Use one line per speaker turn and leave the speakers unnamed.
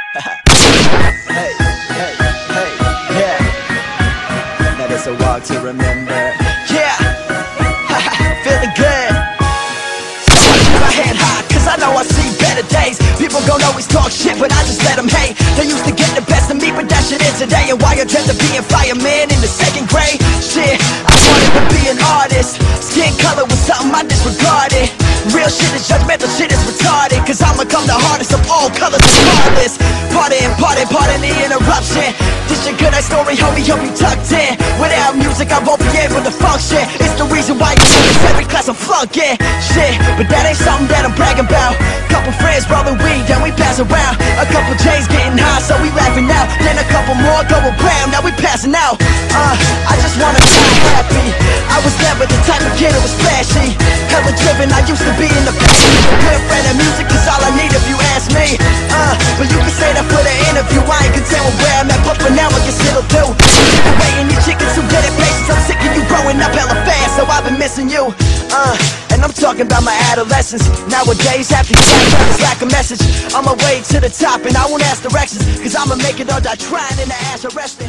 Hey, hey, hey, yeah. That is a walk to remember. Yeah, feeling good. Keep my head high, cause I know I see better days. People gon' always talk shit, but I just let them hate. They used to get the best of me, but that shit is today. And why I dreamt of being fireman in the second grade. Shit, I wanted to be an artist. Skin color was something I disregarded. Real shit is judgmental, shit is retarded. Cause I'ma come the hardest of all colors regardless. Pardon the interruption. This your good night story, homie, hope you tucked in. Without music I won't be able to function. It's the reason why you notice every class I'm flunking. Shit, but that ain't something that I'm bragging about. Couple friends rolling weed, then we pass around. A couple J's getting high, so we laughing out. Then a couple more go around, now we passing out. I just wanna die happy. I was never the type of kid who was flashy. Hella driven, I used to be in the passion. A good friend of music is all I need if you ask me. But you can say that for the interview. I ain't content with where I'm at, but for now I guess it'll do. You're waiting, you chickens who get it patience. I'm sick of you growing up hella fast, so I've been missing you. And I'm talking about my adolescence. Nowadays, half these rappers lack a message. On my way to the top, and I won't ask directions, cause I'ma make it or die trying in the ass arrested.